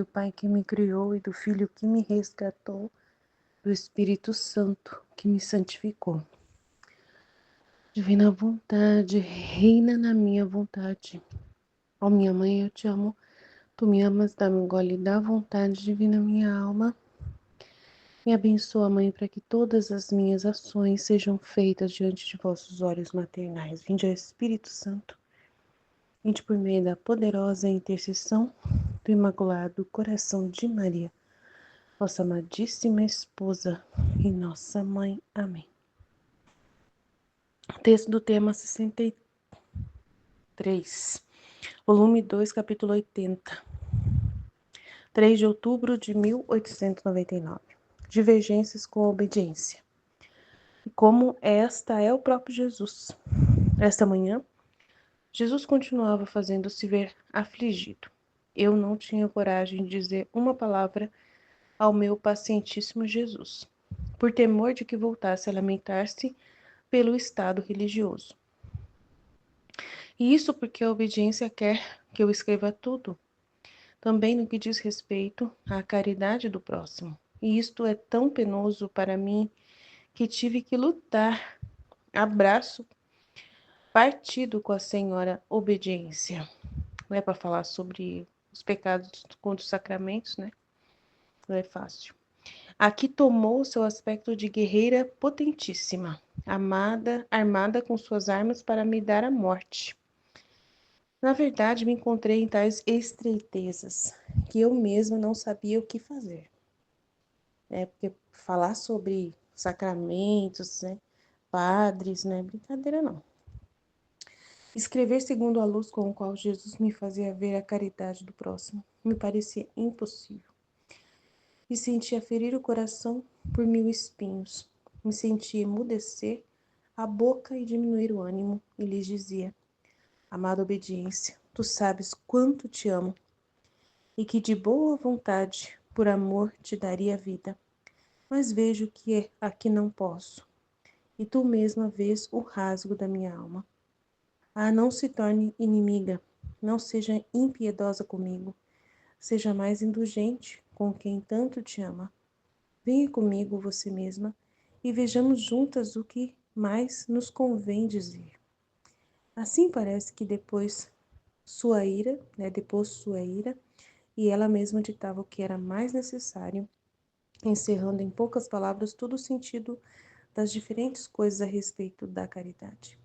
do Pai que me criou e do Filho que me resgatou, do Espírito Santo que me santificou. Divina vontade, reina na minha vontade. Ó minha mãe, eu te amo. Tu me amas, dá-me um gole da vontade, divina minha alma. Me abençoa, Mãe, para que todas as minhas ações sejam feitas diante de vossos olhos maternais. Vinde ao Espírito Santo, vinde por meio da poderosa intercessão do Imaculado Coração de Maria, vossa amadíssima esposa e nossa mãe. Amém. Texto do tema 63, volume 2, capítulo 80, 3 de outubro de 1899. Divergências com a obediência. E como esta é o próprio Jesus. Esta manhã, Jesus continuava fazendo-se ver afligido. Eu não tinha coragem de dizer uma palavra ao meu pacientíssimo Jesus, por temor de que voltasse a lamentar-se pelo estado religioso. E isso porque a obediência quer que eu escreva tudo, também no que diz respeito à caridade do próximo. E isto é tão penoso para mim que tive que lutar a braço partido com a senhora obediência. Não é para falar sobre os pecados contra os sacramentos, né? Não é fácil. Aqui tomou seu aspecto de guerreira potentíssima, armada com suas armas para me dar a morte. Na verdade, me encontrei em tais estreitezas que eu mesma não sabia o que fazer. Porque falar sobre sacramentos, né, padres, não é brincadeira não. Escrever segundo a luz com a qual Jesus me fazia ver a caridade do próximo me parecia impossível. Me sentia ferir o coração por 1000 espinhos. Me sentia emudecer a boca e diminuir o ânimo, e lhes dizia: amada obediência, tu sabes quanto te amo, e que de boa vontade, por amor, te daria a vida. Mas vejo que aqui não posso, e tu mesma vês o rasgo da minha alma. Ah, não se torne inimiga, não seja impiedosa comigo, seja mais indulgente com quem tanto te ama. Venha comigo você mesma e vejamos juntas o que mais nos convém dizer. Assim parece que depois sua ira, e ela mesma ditava o que era mais necessário, encerrando em poucas palavras todo o sentido das diferentes coisas a respeito da caridade.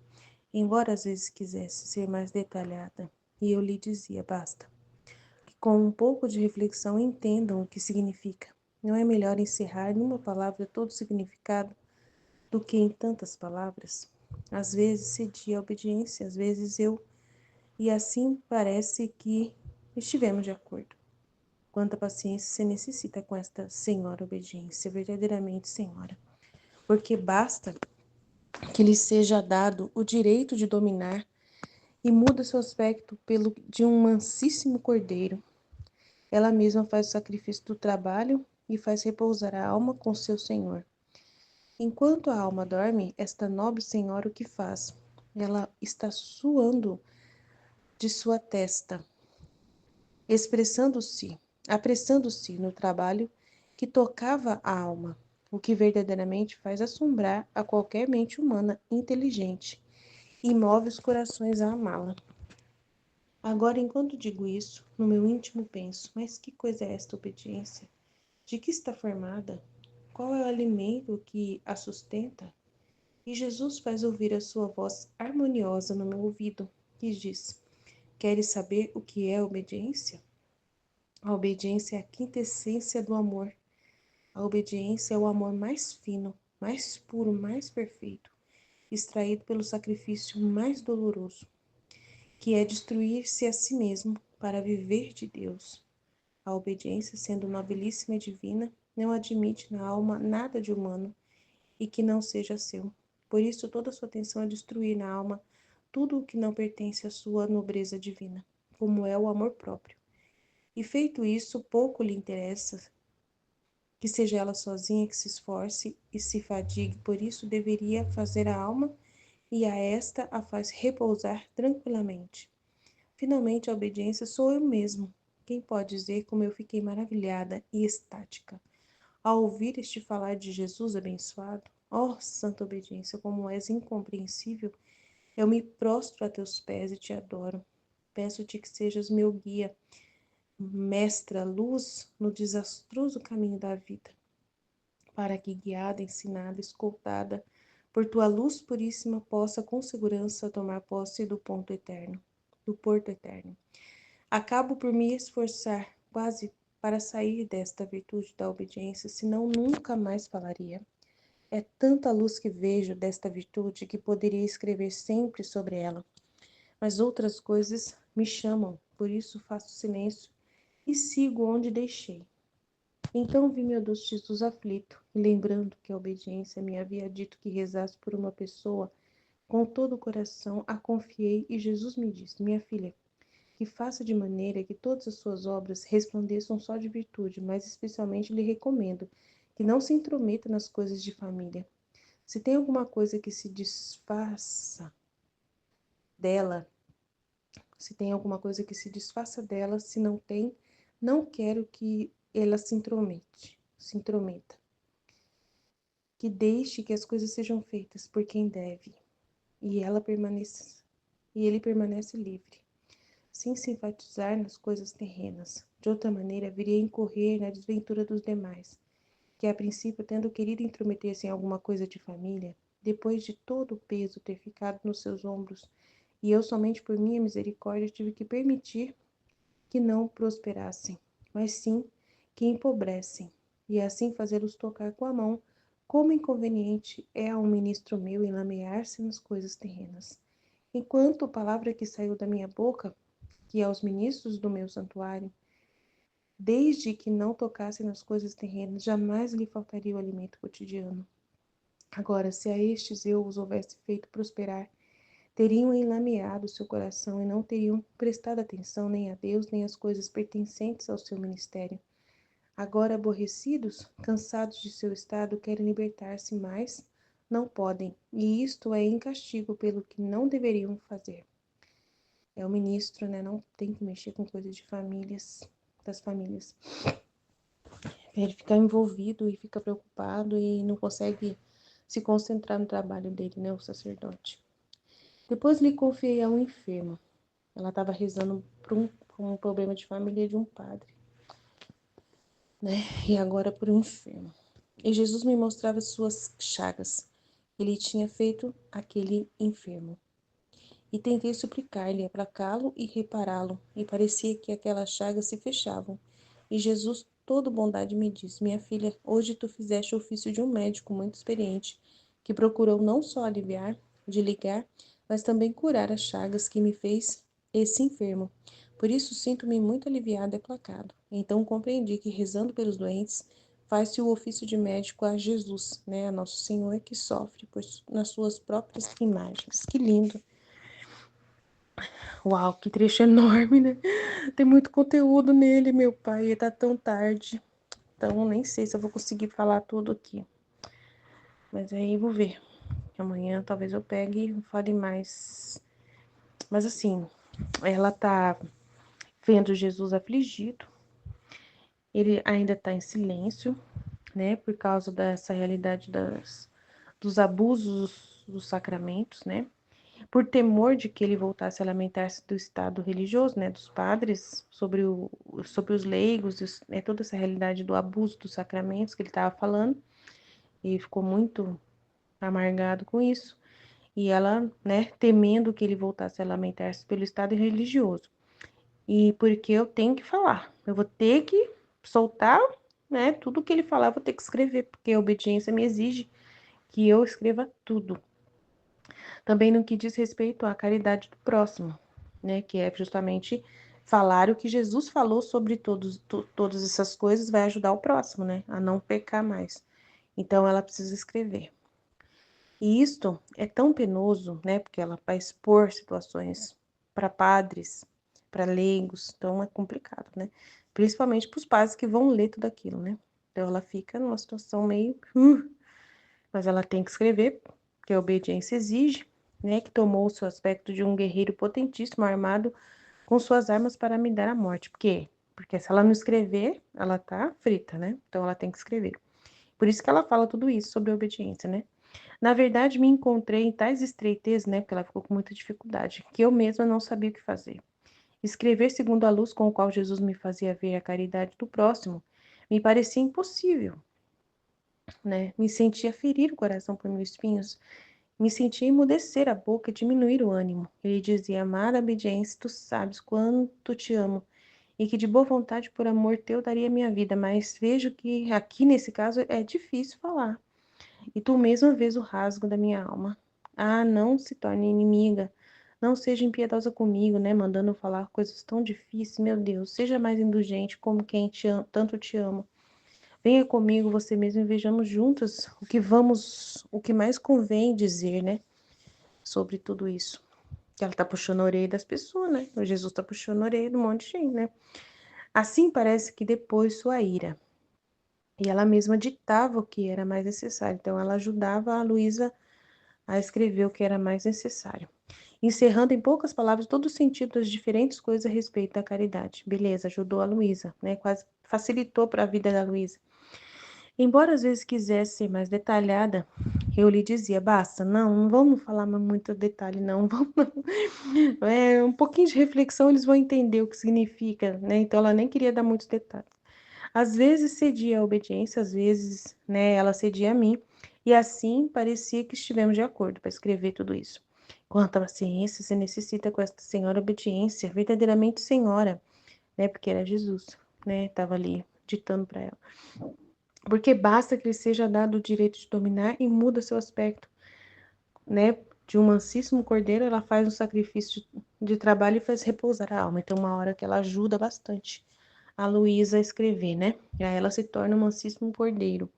Embora às vezes quisesse ser mais detalhada, e eu lhe dizia, basta, que com um pouco de reflexão entendam o que significa. Não é melhor encerrar numa palavra todo o significado do que em tantas palavras? Às vezes cedia a obediência, às vezes eu, e assim parece que estivemos de acordo. Quanta paciência se necessita com esta senhora obediência, verdadeiramente senhora, porque basta que lhe seja dado o direito de dominar e muda seu aspecto pelo de um mansíssimo cordeiro. Ela mesma faz o sacrifício do trabalho e faz repousar a alma com seu senhor. Enquanto a alma dorme, esta nobre senhora o que faz? Ela está suando de sua testa, apressando-se no trabalho que tocava a alma, o que verdadeiramente faz assombrar a qualquer mente humana inteligente e move os corações a amá-la. Agora, enquanto digo isso, no meu íntimo penso, mas que coisa é esta obediência? De que está formada? Qual é o alimento que a sustenta? E Jesus faz ouvir a sua voz harmoniosa no meu ouvido, e diz: queres saber o que é obediência? A obediência é a quintessência do amor. A obediência é o amor mais fino, mais puro, mais perfeito, extraído pelo sacrifício mais doloroso, que é destruir-se a si mesmo para viver de Deus. A obediência, sendo nobilíssima e divina, não admite na alma nada de humano e que não seja seu. Por isso, toda sua atenção é destruir na alma tudo o que não pertence à sua nobreza divina, como é o amor próprio. E feito isso, pouco lhe interessa que seja ela sozinha que se esforce e se fadigue, por isso deveria fazer a alma e a esta a faz repousar tranquilamente. Finalmente, a obediência sou eu mesmo. Quem pode dizer como eu fiquei maravilhada e estática ao ouvir este falar de Jesus abençoado? Ó, santa obediência, como és incompreensível! Eu me prostro a teus pés e te adoro. Peço-te que sejas meu guia, mestra, luz no desastroso caminho da vida, para que, guiada, ensinada, escoltada por tua luz puríssima, possa com segurança tomar posse do ponto eterno, do porto eterno. Acabo por me esforçar quase para sair desta virtude da obediência, senão nunca mais falaria. É tanta luz que vejo desta virtude que poderia escrever sempre sobre ela. Mas outras coisas me chamam, por isso faço silêncio e sigo onde deixei. Então vi meu doce Jesus aflito, e lembrando que a obediência me havia dito que rezasse por uma pessoa, com todo o coração a confiei, e Jesus me disse: minha filha, que faça de maneira que todas as suas obras resplandeçam só de virtude, mas especialmente lhe recomendo que não se intrometa nas coisas de família. Se tem alguma coisa que se desfaça dela, se não tem, não quero que ela se intrometa. Que deixe que as coisas sejam feitas por quem deve, e ele permanece livre, sem simpatizar nas coisas terrenas. De outra maneira, viria a incorrer na desventura dos demais, que a princípio, tendo querido intrometer-se em alguma coisa de família, depois de todo o peso ter ficado nos seus ombros, e eu somente por minha misericórdia tive que permitir que não prosperassem, mas sim que empobrecem, e assim fazê-los tocar com a mão, como inconveniente é a um ministro meu enlamear-se nas coisas terrenas. Enquanto a palavra que saiu da minha boca, que aos ministros do meu santuário, desde que não tocassem nas coisas terrenas, jamais lhe faltaria o alimento cotidiano. Agora, se a estes eu os houvesse feito prosperar, teriam enlameado seu coração e não teriam prestado atenção nem a Deus, nem às coisas pertencentes ao seu ministério. Agora, aborrecidos, cansados de seu estado, querem libertar-se, mas não podem, e isto é em castigo pelo que não deveriam fazer. É o ministro, né? Não tem que mexer com coisas de famílias, das famílias. Ele fica envolvido e fica preocupado e não consegue se concentrar no trabalho dele, né? O sacerdote. Depois lhe confiei a um enfermo. Ela estava rezando por um problema de família de um padre, né? E agora por um enfermo. E Jesus me mostrava suas chagas. Ele tinha feito aquele enfermo. E tentei suplicar-lhe, aplacá-lo e repará-lo. E parecia que aquelas chagas se fechavam. E Jesus, todo bondade, me disse: minha filha, hoje tu fizeste o ofício de um médico muito experiente, que procurou não só aliviar, de ligar, mas também curar as chagas que me fez esse enfermo. Por isso sinto-me muito aliviado e aplacado. Então compreendi que, rezando pelos doentes, faz-se o ofício de médico a Jesus, né? A Nosso Senhor, que sofre nas suas próprias imagens. Que lindo! Uau, que trecho enorme, né? Tem muito conteúdo nele, meu pai, e tá tão tarde. Então, nem sei se eu vou conseguir falar tudo aqui. Mas aí vou ver. Amanhã talvez eu pegue e fale mais. Mas assim, ela tá vendo Jesus afligido. Ele ainda tá em silêncio, né? Por causa dessa realidade dos abusos dos sacramentos, né? Por temor de que ele voltasse a lamentar-se do estado religioso, né, dos padres, sobre os leigos, né, toda essa realidade do abuso dos sacramentos que ele estava falando, e ficou muito amargado com isso, e ela, né, temendo que ele voltasse a lamentar-se pelo estado religioso. E porque eu tenho que falar, eu vou ter que soltar, né, tudo que ele falar, eu vou ter que escrever, porque a obediência me exige que eu escreva tudo. Também no que diz respeito à caridade do próximo, né, que é justamente falar o que Jesus falou sobre todas essas coisas, vai ajudar o próximo, né, a não pecar mais. Então ela precisa escrever. E isto é tão penoso, né, porque ela vai expor situações para padres, para leigos, então é complicado, né, principalmente para os padres que vão ler tudo aquilo, né. Então ela fica numa situação meio, mas ela tem que escrever, porque a obediência exige, né, que tomou o seu aspecto de um guerreiro potentíssimo, armado com suas armas para me dar a morte. Porque Porque se ela não escrever, ela tá frita, né? Então ela tem que escrever. Por isso que ela fala tudo isso sobre a obediência, né? Na verdade, me encontrei em tais estreitezas, né? Porque ela ficou com muita dificuldade, que eu mesma não sabia o que fazer. Escrever segundo a luz com a qual Jesus me fazia ver a caridade do próximo me parecia impossível, né? Me sentia ferir o coração por meus espinhos, me sentia emudecer a boca e diminuir o ânimo. Ele dizia: amada obediência, tu sabes quanto te amo e que de boa vontade por amor teu daria minha vida, mas vejo que aqui nesse caso é difícil falar. E tu mesma vês o rasgo da minha alma. Ah, não se torne inimiga. Não seja impiedosa comigo, né? Mandando eu falar coisas tão difíceis. Meu Deus, seja mais indulgente como quem tanto te ama. Venha comigo você mesmo e vejamos juntas o que mais convém dizer, né? Sobre tudo isso. Que ela tá puxando a orelha das pessoas, né? O Jesus tá puxando a orelha de um monte de gente, né? Assim parece que depois sua ira. E ela mesma ditava o que era mais necessário. Então ela ajudava a Luísa a escrever o que era mais necessário, encerrando em poucas palavras todo o sentido das diferentes coisas a respeito da caridade. Beleza, ajudou a Luísa, né? Quase facilitou para a vida da Luísa. Embora às vezes quisesse ser mais detalhada, eu lhe dizia: basta, não vamos falar muito detalhe, não, vamos, não. Um pouquinho de reflexão eles vão entender o que significa, né? Então ela nem queria dar muitos detalhes. Às vezes cedia à obediência, às vezes, né, ela cedia a mim, e assim parecia que estivemos de acordo para escrever tudo isso. Quanta paciência se necessita com esta senhora obediência, verdadeiramente senhora, né, porque era Jesus, né, estava ali ditando para ela. Porque basta que lhe seja dado o direito de dominar e muda seu aspecto, né, de um mansíssimo cordeiro, ela faz um sacrifício de trabalho e faz repousar a alma. Então, uma hora que ela ajuda bastante a Luísa a escrever, né? E aí ela se torna um mansíssimo cordeiro.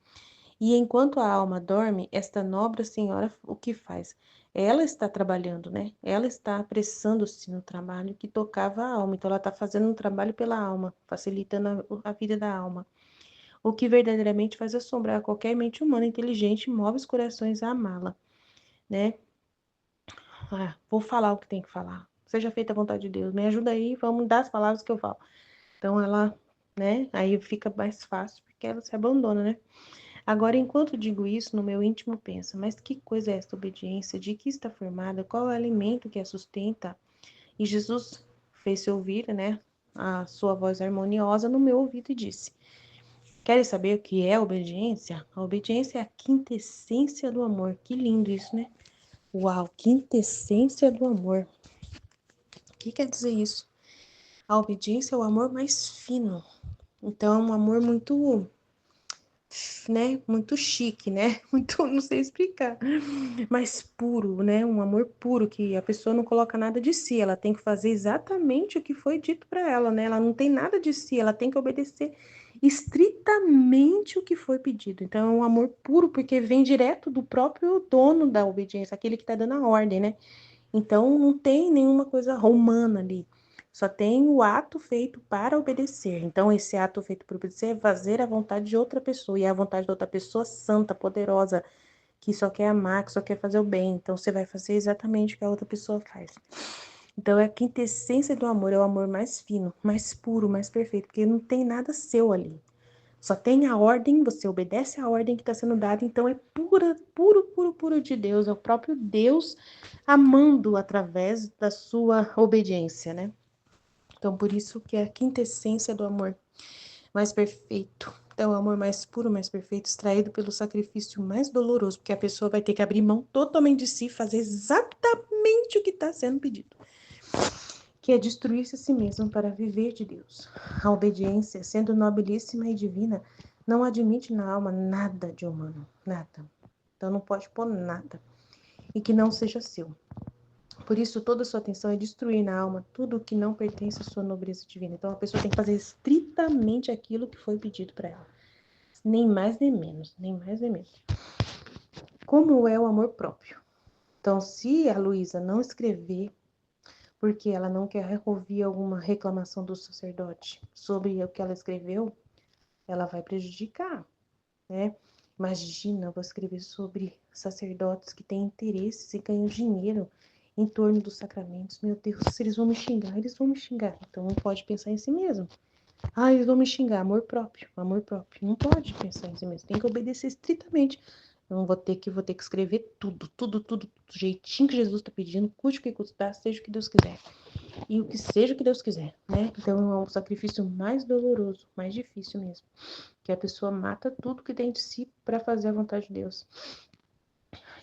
E enquanto a alma dorme, esta nobre senhora o que faz? Ela está trabalhando, né? Ela está apressando-se no trabalho que tocava a alma. Então ela está fazendo um trabalho pela alma, facilitando a vida da alma. O que verdadeiramente faz assombrar qualquer mente humana inteligente e move os corações a amá-la, né? Ah, vou falar o que tem que falar. Seja feita a vontade de Deus. Me ajuda aí, vamos dar as palavras que eu falo. Então ela, né? Aí fica mais fácil porque ela se abandona, né? Agora, enquanto digo isso, no meu íntimo pensa: mas que coisa é esta obediência? De que está formada? Qual é o alimento que a sustenta? E Jesus fez-se ouvir, né? A sua voz harmoniosa no meu ouvido e disse: queres saber o que é obediência? A obediência é a quintessência do amor. Que lindo isso, né? Uau, quintessência do amor. O que quer dizer isso? A obediência é o amor mais fino. Então, é um amor muito, né? Muito chique, né? Muito, não sei explicar. Mas puro, né? Um amor puro, que a pessoa não coloca nada de si. Ela tem que fazer exatamente o que foi dito para ela, né? Ela não tem nada de si. Ela tem que obedecer estritamente o que foi pedido. Então, é um amor puro, porque vem direto do próprio dono da obediência, aquele que está dando a ordem, né? Então, não tem nenhuma coisa romana ali. Só tem o ato feito para obedecer. Então, esse ato feito para obedecer é fazer a vontade de outra pessoa. E a vontade de outra pessoa santa, poderosa, que só quer amar, que só quer fazer o bem. Então, você vai fazer exatamente o que a outra pessoa faz. Então, é a quintessência do amor, é o amor mais fino, mais puro, mais perfeito, porque não tem nada seu ali. Só tem a ordem, você obedece a ordem que está sendo dada, então é pura, puro, puro, puro de Deus, é o próprio Deus amando através da sua obediência, né? Então, por isso que é a quintessência do amor mais perfeito. Então, é o amor mais puro, mais perfeito, extraído pelo sacrifício mais doloroso, porque a pessoa vai ter que abrir mão totalmente de si, fazer exatamente o que está sendo pedido, que é destruir-se a si mesmo para viver de Deus. A obediência, sendo nobilíssima e divina, não admite na alma nada de humano, nada. Então não pode pôr nada e que não seja seu. Por isso, toda a sua atenção é destruir na alma tudo o que não pertence à sua nobreza divina. Então a pessoa tem que fazer estritamente aquilo que foi pedido para ela. Nem mais nem menos, nem mais nem menos. Como é o amor próprio? Então, se a Luísa não escrever porque ela não quer ouvir alguma reclamação do sacerdote sobre o que ela escreveu, ela vai prejudicar, né? Imagina, eu vou escrever sobre sacerdotes que têm interesses e ganham dinheiro em torno dos sacramentos. Meu Deus, se eles vão me xingar, eles vão me xingar. Então não pode pensar em si mesmo. Ah, eles vão me xingar, amor próprio, amor próprio. Não pode pensar em si mesmo, tem que obedecer estritamente. Eu vou ter que escrever tudo, do jeitinho que Jesus está pedindo, custe o que custar, seja o que Deus quiser. E o que seja o que Deus quiser, né? Então é um sacrifício mais doloroso, mais difícil mesmo. Que a pessoa mata tudo que tem de si para fazer a vontade de Deus.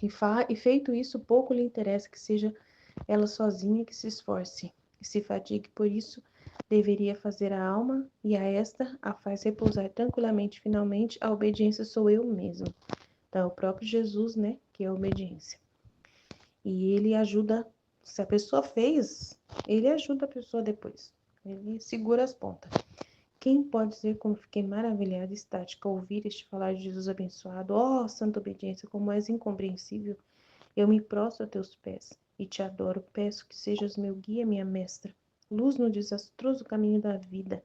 E feito isso, pouco lhe interessa que seja ela sozinha que se esforce e se fatigue por isso, deveria fazer a alma, e a esta a faz repousar tranquilamente. Finalmente, a obediência sou eu mesmo. Então, é o próprio Jesus, né, que é a obediência. E ele ajuda, se a pessoa fez, ele ajuda a pessoa depois. Ele segura as pontas. Quem pode dizer como fiquei maravilhada e estática ao ouvir este falar de Jesus abençoado? Oh, santa obediência, como és incompreensível! Eu me prostro a teus pés e te adoro. Peço que sejas meu guia, minha mestra. Luz no desastroso caminho da vida,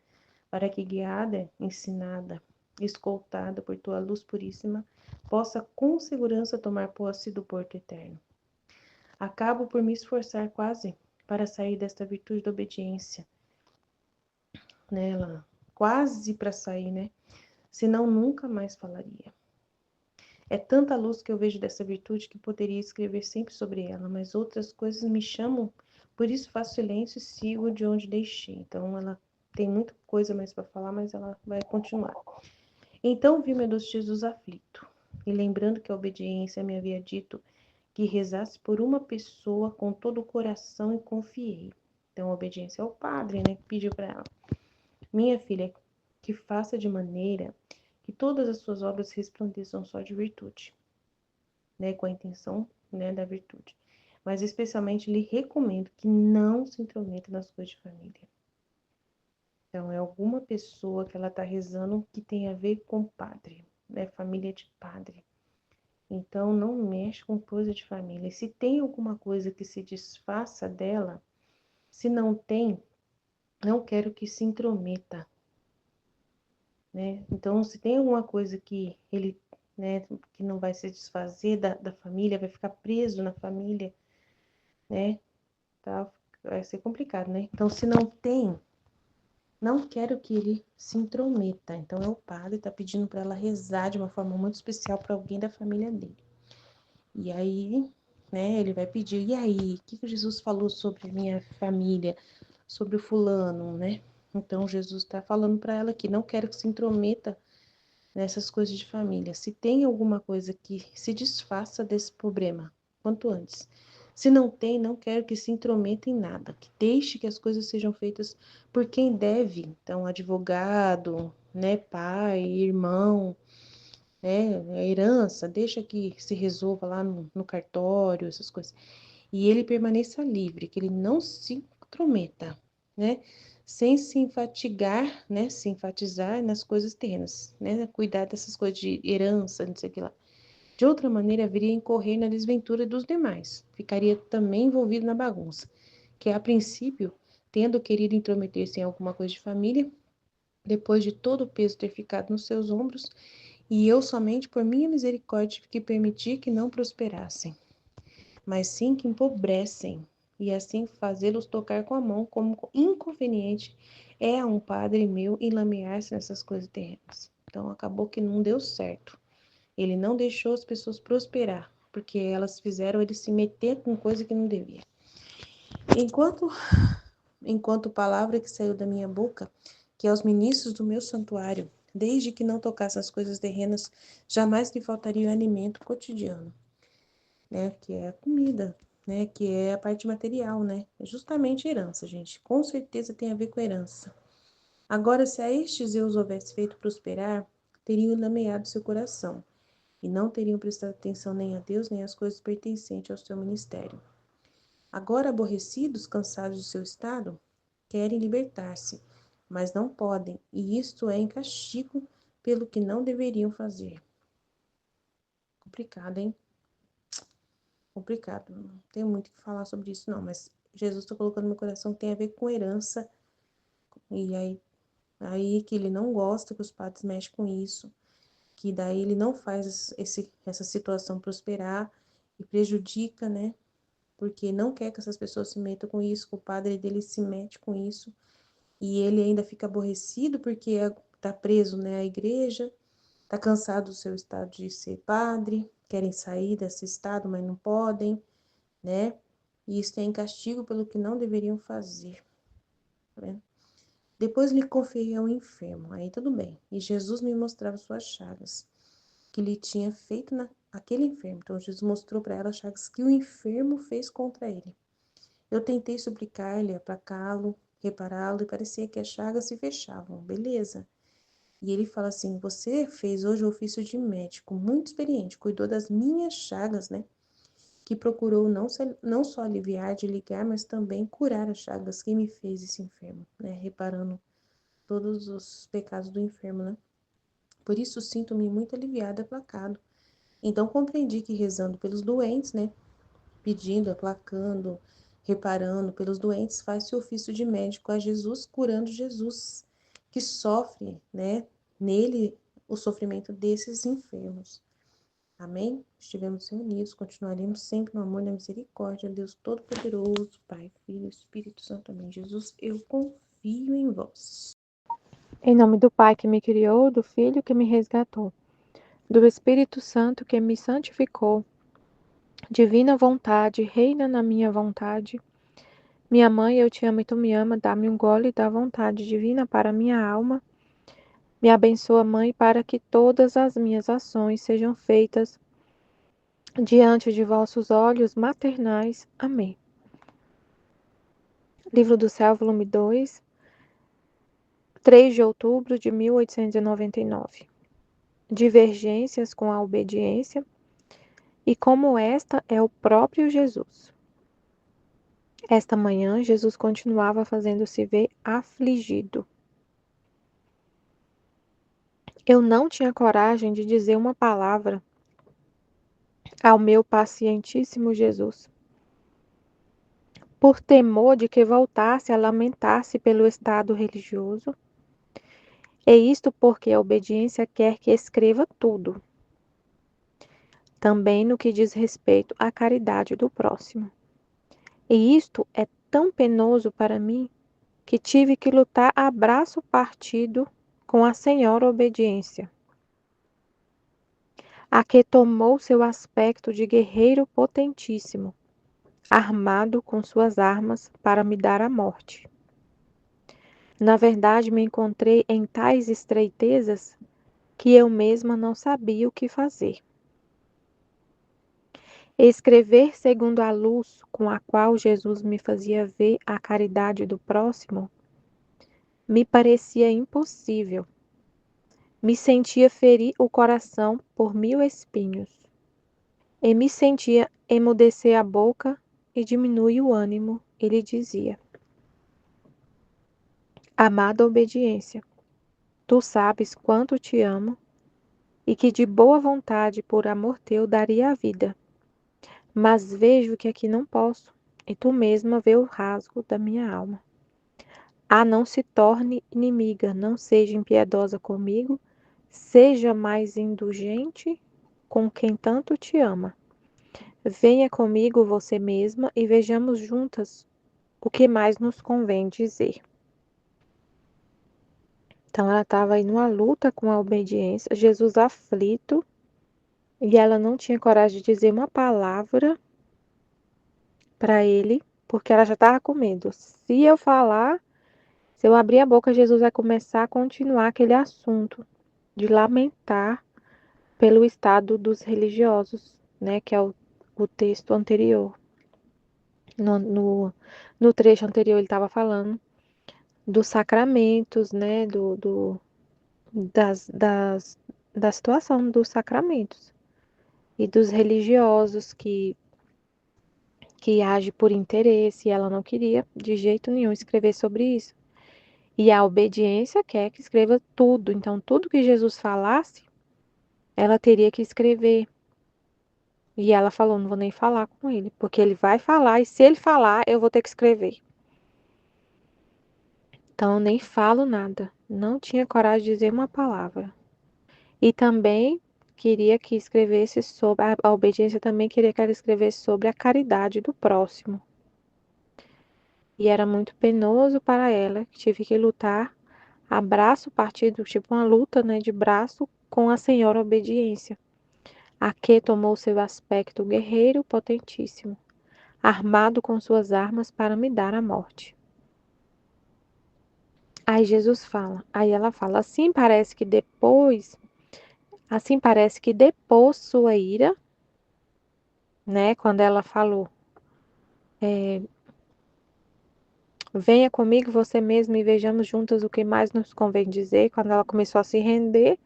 para que, guiada, ensinada, escoltada por tua luz puríssima, possa com segurança tomar posse do porto eterno. Acabo por me esforçar quase para sair desta virtude da obediência, né? Quase para sair, né? Senão nunca mais falaria. É tanta luz que eu vejo dessa virtude que poderia escrever sempre sobre ela, mas outras coisas me chamam, por isso faço silêncio e sigo de onde deixei. Então ela tem muita coisa mais para falar, mas ela vai continuar. Então vi meu doce Jesus aflito, e lembrando que a obediência me havia dito que rezasse por uma pessoa com todo o coração e confiei. Então a obediência ao Padre, né, que pediu para ela. Minha filha, que faça de maneira que todas as suas obras resplandeçam só de virtude, né, com a intenção, né, da virtude. Mas especialmente lhe recomendo que não se intrometa nas coisas de família. Então, é alguma pessoa que ela está rezando que tem a ver com padre, né, família de padre. Então, não mexe com coisa de família. E se tem alguma coisa que se desfaça dela, se não tem, não quero que se intrometa, né? Então, se tem alguma coisa que ele, né, que não vai se desfazer da família, vai ficar preso na família, né? Tá? Vai ser complicado, né? Então, se não tem, não quero que ele se intrometa. Então, é o padre tá pedindo para ela rezar de uma forma muito especial para alguém da família dele. E aí, né, ele vai pedir, e aí, o que Jesus falou sobre a minha família, sobre o fulano, né? Então, Jesus está falando para ela que não quero que se intrometa nessas coisas de família. Se tem alguma coisa que se desfaça desse problema, quanto antes. Se não tem, não quero que se intrometa em nada, que deixe que as coisas sejam feitas por quem deve. Então, advogado, né, pai, irmão, né, a herança, deixa que se resolva lá no cartório, essas coisas. E ele permaneça livre, que ele não se intrometa, né? Sem se enfatigar, né? Se enfatizar nas coisas terrenas, né? Cuidar dessas coisas de herança, não sei o que lá. De outra maneira, viria a incorrer na desventura dos demais. Ficaria também envolvido na bagunça, que a princípio, tendo querido intrometer-se em alguma coisa de família, depois de todo o peso ter ficado nos seus ombros, e eu somente por minha misericórdia que permiti que não prosperassem, mas sim que empobrecem, e assim fazê-los tocar com a mão, como inconveniente é a um padre meu enlamear-se nessas coisas terrenas. Então acabou que não deu certo. Ele não deixou as pessoas prosperar, porque elas fizeram ele se meter com coisa que não devia. Enquanto palavra que saiu da minha boca, que aos ministros do meu santuário, desde que não tocasse as coisas terrenas, jamais lhe faltaria o alimento cotidiano, né? Que é a comida, né? Que é a parte material, né? É justamente herança, gente. Com certeza tem a ver com herança. Agora, se a estes eu os houvesse feito prosperar, teriam lameado seu coração, e não teriam prestado atenção nem a Deus, nem às coisas pertencentes ao seu ministério. Agora, aborrecidos, cansados do seu estado, querem libertar-se, mas não podem, e isto é em castigo pelo que não deveriam fazer. Complicado, hein? Complicado. Não tenho muito o que falar sobre isso, não, mas Jesus está colocando no meu coração que tem a ver com herança, e aí que ele não gosta que os padres mexam com isso, que daí ele não faz essa situação prosperar e prejudica, né? Porque não quer que essas pessoas se metam com isso, que o padre dele se mete com isso. e ele ainda fica aborrecido porque está preso, né, à igreja, está cansado do seu estado de ser padre, querem sair desse estado, mas não podem, né? E isso tem castigo pelo que não deveriam fazer, né? Depois lhe confiei ao enfermo, aí tudo bem. E Jesus me mostrava suas chagas, que lhe tinha feito aquele enfermo. Então Jesus mostrou para ela as chagas que o enfermo fez contra ele. Eu tentei suplicar-lhe, aplacá-lo, repará-lo, e parecia que as chagas se fechavam. Beleza. E ele fala assim: você fez hoje o ofício de médico, muito experiente, cuidou das minhas chagas, né? Que procurou não só aliviar de ligar, mas também curar as chagas que me fez esse enfermo, né? Reparando todos os pecados do enfermo, né? Por isso sinto-me muito aliviado e aplacado. Então compreendi que rezando pelos doentes, né? Pedindo, aplacando, reparando pelos doentes, faz-se o ofício de médico a Jesus, curando Jesus, que sofre, né? Nele o sofrimento desses enfermos. Amém? Estivemos reunidos, continuaremos sempre no amor e na misericórdia. Deus Todo-Poderoso, Pai, Filho e Espírito Santo. Amém. Jesus, eu confio em vós. Em nome do Pai que me criou, do Filho que me resgatou, do Espírito Santo que me santificou, divina vontade, reina na minha vontade. Minha mãe, eu te amo e tu me ama, dá-me um gole da vontade divina para minha alma. Me abençoa, Mãe, para que todas as minhas ações sejam feitas diante de vossos olhos maternais. Amém. Livro do Céu, volume 2, 3 de outubro de 1899. Divergências com a obediência e como esta é o próprio Jesus. Esta manhã, Jesus continuava fazendo-se ver afligido. Eu não tinha coragem de dizer uma palavra ao meu pacientíssimo Jesus, por temor de que voltasse a lamentar-se pelo estado religioso, e isto porque a obediência quer que escreva tudo, também no que diz respeito à caridade do próximo. E isto é tão penoso para mim que tive que lutar a braço partido com a senhora obediência, a que tomou seu aspecto de guerreiro potentíssimo, armado com suas armas para me dar a morte. Na verdade, me encontrei em tais estreitezas que eu mesma não sabia o que fazer. Escrever segundo a luz com a qual Jesus me fazia ver a caridade do próximo me parecia impossível. Me sentia ferir o coração por 1000 espinhos, e me sentia emudecer a boca e diminuir o ânimo, e lhe dizia: Amada obediência, tu sabes quanto te amo e que de boa vontade, por amor teu, daria a vida. Mas vejo que aqui não posso, e tu mesma vê o rasgo da minha alma. Ah, não se torne inimiga, não seja impiedosa comigo, seja mais indulgente com quem tanto te ama. Venha comigo você mesma e vejamos juntas o que mais nos convém dizer. Então ela estava aí numa luta com a obediência, Jesus aflito, e ela não tinha coragem de dizer uma palavra para ele, porque ela já estava com medo. Se eu falar, se eu abrir a boca, Jesus vai começar a continuar aquele assunto de lamentar pelo estado dos religiosos, né, que é o texto anterior. No trecho anterior ele estava falando dos sacramentos, né, das, da situação dos sacramentos e dos religiosos que age por interesse, e ela não queria de jeito nenhum escrever sobre isso. E a obediência quer que escreva tudo. Então, tudo que Jesus falasse, ela teria que escrever. E ela falou: não vou nem falar com ele, porque ele vai falar, e se ele falar, eu vou ter que escrever. Então, eu nem falo nada. Não tinha coragem de dizer uma palavra. E também queria que escrevesse sobre, a obediência também queria que ela escrevesse sobre a caridade do próximo. e era muito penoso para ela. Tive que lutar a braço partido, tipo uma luta, né, de braço com a senhora obediência. A que tomou seu aspecto guerreiro potentíssimo, armado com suas armas para me dar a morte. Aí ela fala, assim parece que depois sua ira, né, quando ela falou, venha comigo você mesmo e vejamos juntas o que mais nos convém dizer, quando ela começou a se render,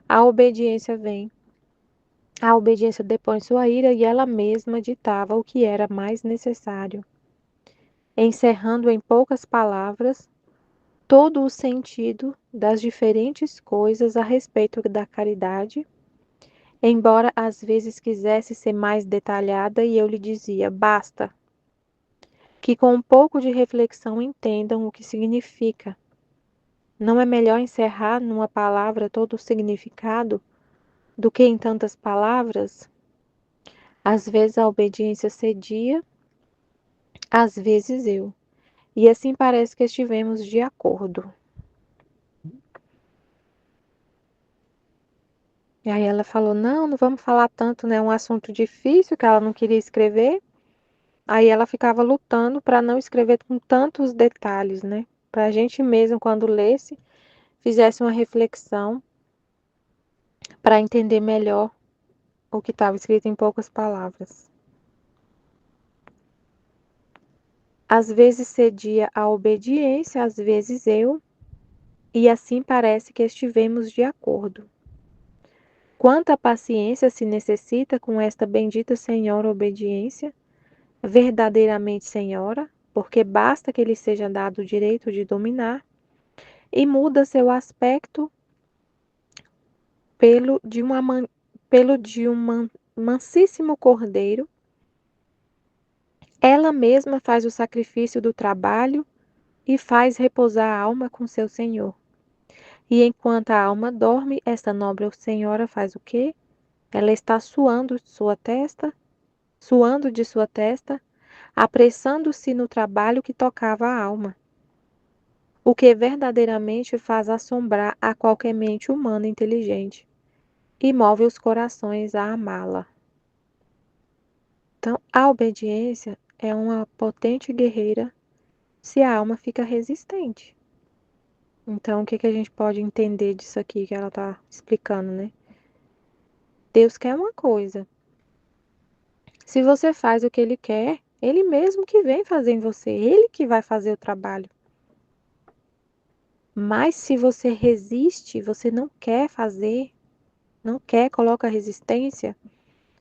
a obediência vem. A obediência depõe sua ira e ela mesma ditava o que era mais necessário, encerrando em poucas palavras todo o sentido das diferentes coisas a respeito da caridade, embora às vezes quisesse ser mais detalhada e eu lhe dizia, basta, que com um pouco de reflexão entendam o que significa. Não é melhor encerrar numa palavra todo o significado do que em tantas palavras? Às vezes a obediência cedia, às vezes eu. E assim parece que estivemos de acordo. E aí ela falou: não, não vamos falar tanto, né? É um assunto difícil que ela não queria escrever. Aí ela ficava lutando para não escrever com tantos detalhes, né? Para a gente mesmo, quando lesse, fizesse uma reflexão para entender melhor o que estava escrito em poucas palavras. Às vezes cedia a obediência, às vezes eu, e assim parece que estivemos de acordo. Quanta paciência se necessita com esta bendita senhora obediência, verdadeiramente senhora, porque basta que lhe seja dado o direito de dominar, e muda seu aspecto pelo de, pelo de um mansíssimo cordeiro. Ela mesma faz o sacrifício do trabalho e faz repousar a alma com seu senhor. E enquanto a alma dorme, esta nobre senhora faz o quê? Ela está suando de sua testa, apressando-se no trabalho que tocava a alma, o que verdadeiramente faz assombrar a qualquer mente humana inteligente e move os corações a amá-la. Então, a obediência é uma potente guerreira se a alma fica resistente. Então, o que que a gente pode entender disso aqui que ela está explicando, né? Deus quer uma coisa. Se você faz o que Ele quer, Ele mesmo que vem fazer em você, Ele que vai fazer o trabalho. Mas se você resiste, você não quer fazer, não quer, coloca resistência,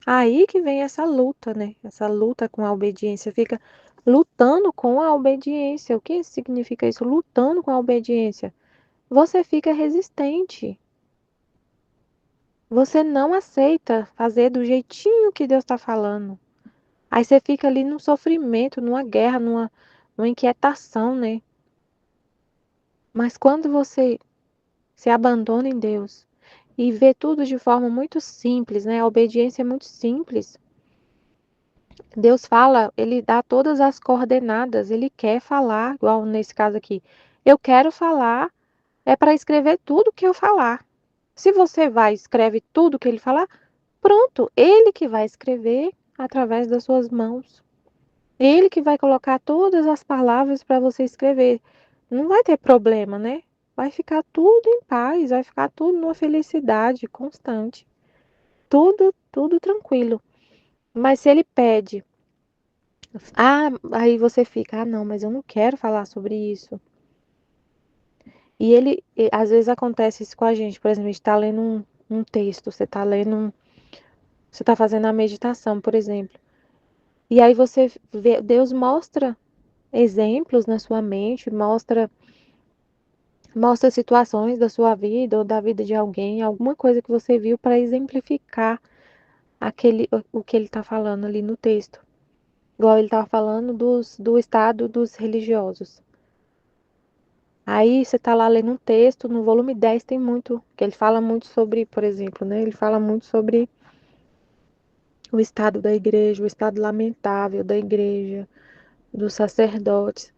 aí que vem essa luta, né? Essa luta com a obediência, fica lutando com a obediência. O que significa isso? Lutando com a obediência. Você fica resistente. Você não aceita fazer do jeitinho que Deus está falando. Aí você fica ali num sofrimento, numa guerra, numa inquietação, né? Mas quando você se abandona em Deus e vê tudo de forma muito simples, né? A obediência é muito simples. Deus fala, ele dá todas as coordenadas, ele quer falar, igual nesse caso aqui. Eu quero falar, é para escrever tudo que eu falar. Se você vai e escreve tudo que ele falar, pronto, ele que vai escrever através das suas mãos. Ele que vai colocar todas as palavras para você escrever. Não vai ter problema, né? Vai ficar tudo em paz, vai ficar tudo numa felicidade constante. Tudo tranquilo. Mas se ele pede, aí você fica, não, mas eu não quero falar sobre isso. Às vezes acontece isso com a gente, por exemplo, a gente está lendo um texto, você está fazendo a meditação, por exemplo. E aí você vê, Deus mostra exemplos na sua mente, mostra situações da sua vida ou da vida de alguém, alguma coisa que você viu para exemplificar o que ele está falando ali no texto. Igual ele estava falando do estado dos religiosos. Aí você está lá lendo um texto, no volume 10 tem muito, que ele fala muito sobre, por exemplo, né? Ele fala muito sobre o estado da igreja, o estado lamentável da igreja, dos sacerdotes.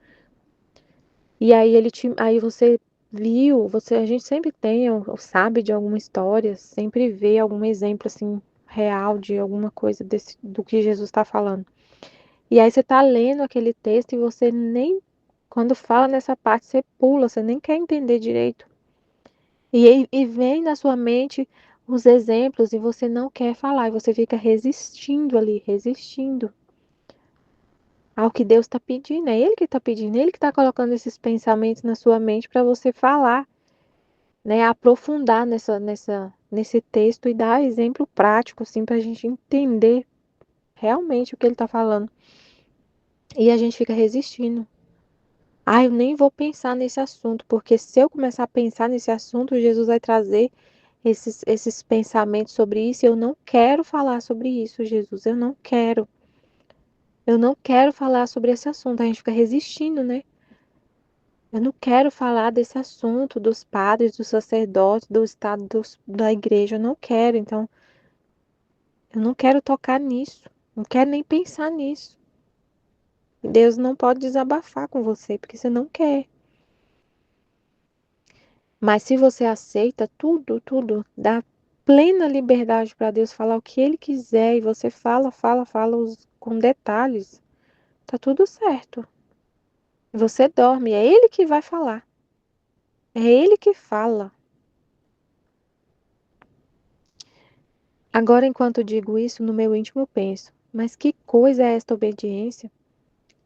E aí aí você viu, a gente sempre tem, ou sabe de alguma história, sempre vê algum exemplo assim real de alguma coisa do que Jesus está falando. E aí você está lendo aquele texto e você nem, quando fala nessa parte, você pula, você nem quer entender direito. E vem na sua mente os exemplos e você não quer falar, e você fica resistindo ali, resistindo ao que Deus está pedindo. É Ele que está pedindo, Ele que está colocando esses pensamentos na sua mente para você falar, né? Aprofundar nesse texto e dar exemplo prático, assim, para a gente entender realmente o que Ele está falando. E a gente fica resistindo. Ah, eu nem vou pensar nesse assunto, porque se eu começar a pensar nesse assunto, Jesus vai trazer esses pensamentos sobre isso. E eu não quero falar sobre isso, Jesus. Eu não quero. Eu não quero falar sobre esse assunto. A gente fica resistindo, né? Eu não quero falar desse assunto dos padres, dos sacerdotes, do estado da igreja. Eu não quero. Então, eu não quero tocar nisso. Não quero nem pensar nisso. Deus não pode desabafar com você, porque você não quer. Mas se você aceita tudo, tudo, dá plena liberdade para Deus falar o que Ele quiser e você fala com detalhes, tá tudo certo. Você dorme, é Ele que vai falar. É Ele que fala. Agora, enquanto digo isso, no meu íntimo eu penso, mas que coisa é esta obediência?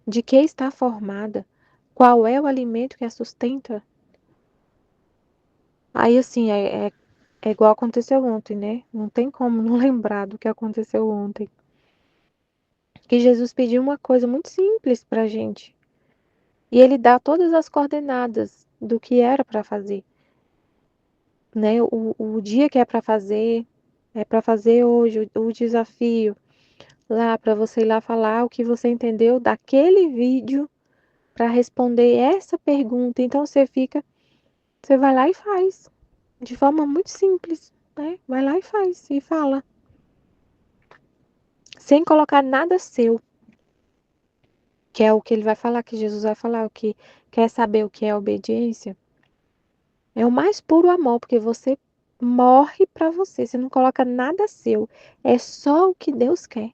De que está formada? Qual é o alimento que a sustenta? Aí, assim, é igual aconteceu ontem, né? Não tem como não lembrar do que aconteceu ontem. Que Jesus pediu uma coisa muito simples para a gente. E ele dá todas as coordenadas do que era para fazer. Né? O dia que é para fazer hoje, o desafio. Lá, para você ir lá falar o que você entendeu daquele vídeo para responder essa pergunta. Então você vai lá e faz. De forma muito simples, né? Vai lá e faz, e fala. Sem colocar nada seu. Que é o que ele vai falar, que Jesus vai falar, o que quer saber o que é obediência. É o mais puro amor, porque você morre para você não coloca nada seu. É só o que Deus quer.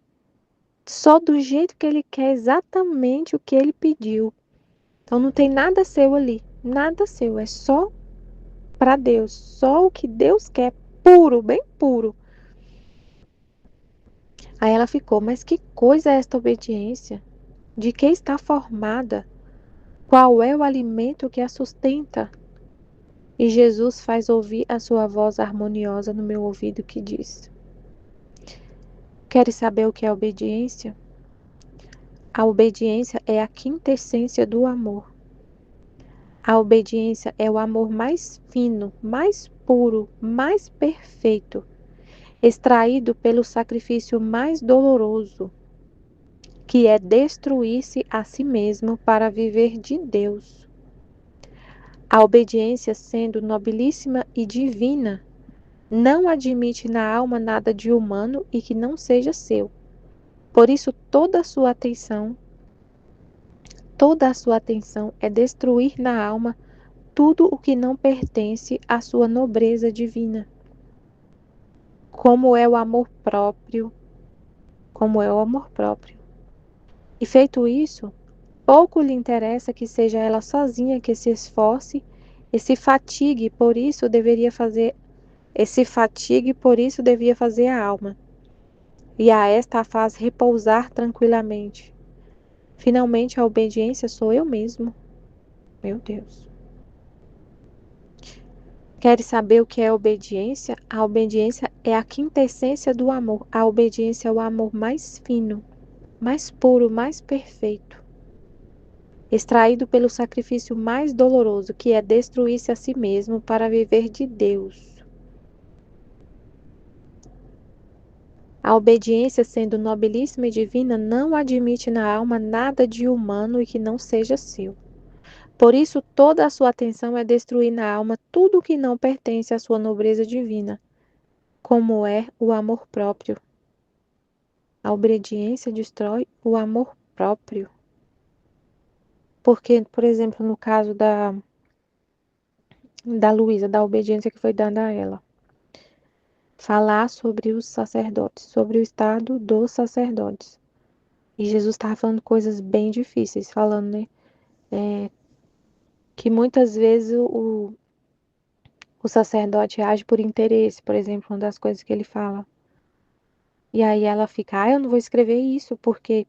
Só do jeito que Ele quer, exatamente o que Ele pediu. Então não tem nada seu ali. Nada seu. É só para Deus. Só o que Deus quer. Puro, bem puro. Aí ela ficou, mas que coisa é esta obediência? De que está formada? Qual é o alimento que a sustenta? E Jesus faz ouvir a sua voz harmoniosa no meu ouvido que diz: Queres saber o que é obediência? A obediência é a quintessência do amor. A obediência é o amor mais fino, mais puro, mais perfeito, extraído pelo sacrifício mais doloroso, que é destruir-se a si mesmo para viver de Deus. A obediência, sendo nobilíssima e divina, não admite na alma nada de humano e que não seja seu. Por isso, toda a sua atenção é destruir na alma tudo o que não pertence à sua nobreza divina. Como é o amor próprio, como é o amor próprio. E feito isso, pouco lhe interessa que seja ela sozinha que se esforce e se fatigue, por isso devia fazer a alma. E a esta a faz repousar tranquilamente. Finalmente, a obediência sou eu mesmo. Meu Deus. Queres saber o que é obediência? A obediência é a quintessência do amor. A obediência é o amor mais fino, mais puro, mais perfeito, extraído pelo sacrifício mais doloroso, que é destruir-se a si mesmo para viver de Deus. A obediência, sendo nobilíssima e divina, não admite na alma nada de humano e que não seja seu. Por isso, toda a sua atenção é destruir na alma tudo o que não pertence à sua nobreza divina, como é o amor próprio. A obediência destrói o amor próprio. Porque, por exemplo, no caso da Luísa, da obediência que foi dada a ela, falar sobre os sacerdotes, sobre o estado dos sacerdotes. E Jesus estava falando coisas bem difíceis, falando, né? Que muitas vezes o sacerdote age por interesse, por exemplo, uma das coisas que ele fala. E aí ela fica, eu não vou escrever isso, porque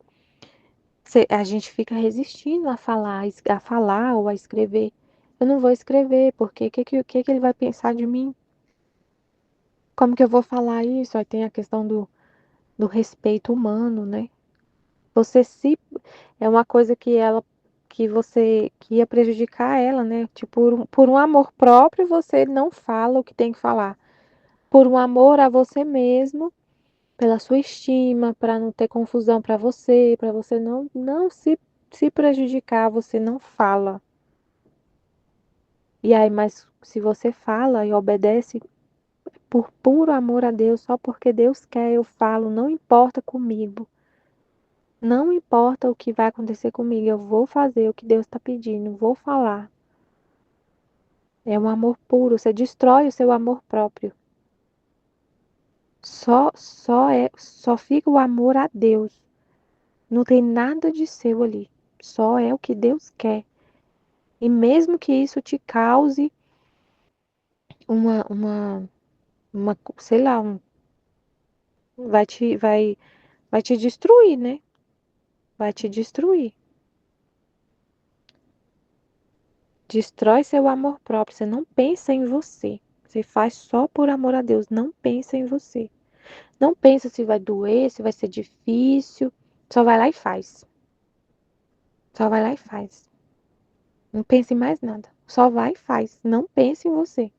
a gente fica resistindo a falar ou a escrever. Eu não vou escrever, porque o que ele vai pensar de mim? Como que eu vou falar isso? Aí tem a questão do respeito humano, né? Você se é uma coisa que ia prejudicar ela, né? Tipo, por um amor próprio, você não fala o que tem que falar. Por um amor a você mesmo, pela sua estima, para não ter confusão para você não se prejudicar, você não fala. E aí, mas se você fala e obedece por puro amor a Deus, só porque Deus quer, eu falo, não importa comigo. Não importa o que vai acontecer comigo, eu vou fazer o que Deus está pedindo, vou falar. É um amor puro, você destrói o seu amor próprio. Só fica o amor a Deus. Não tem nada de seu ali. Só é o que Deus quer. E mesmo que isso te cause sei lá, vai te destruir, né? Vai te destruir. Destrói seu amor próprio. Você não pensa em você. Você faz só por amor a Deus. Não pensa em você. Não pensa se vai doer, se vai ser difícil. Só vai lá e faz. Só vai lá e faz. Não pense em mais nada. Só vai e faz. Não pense em você.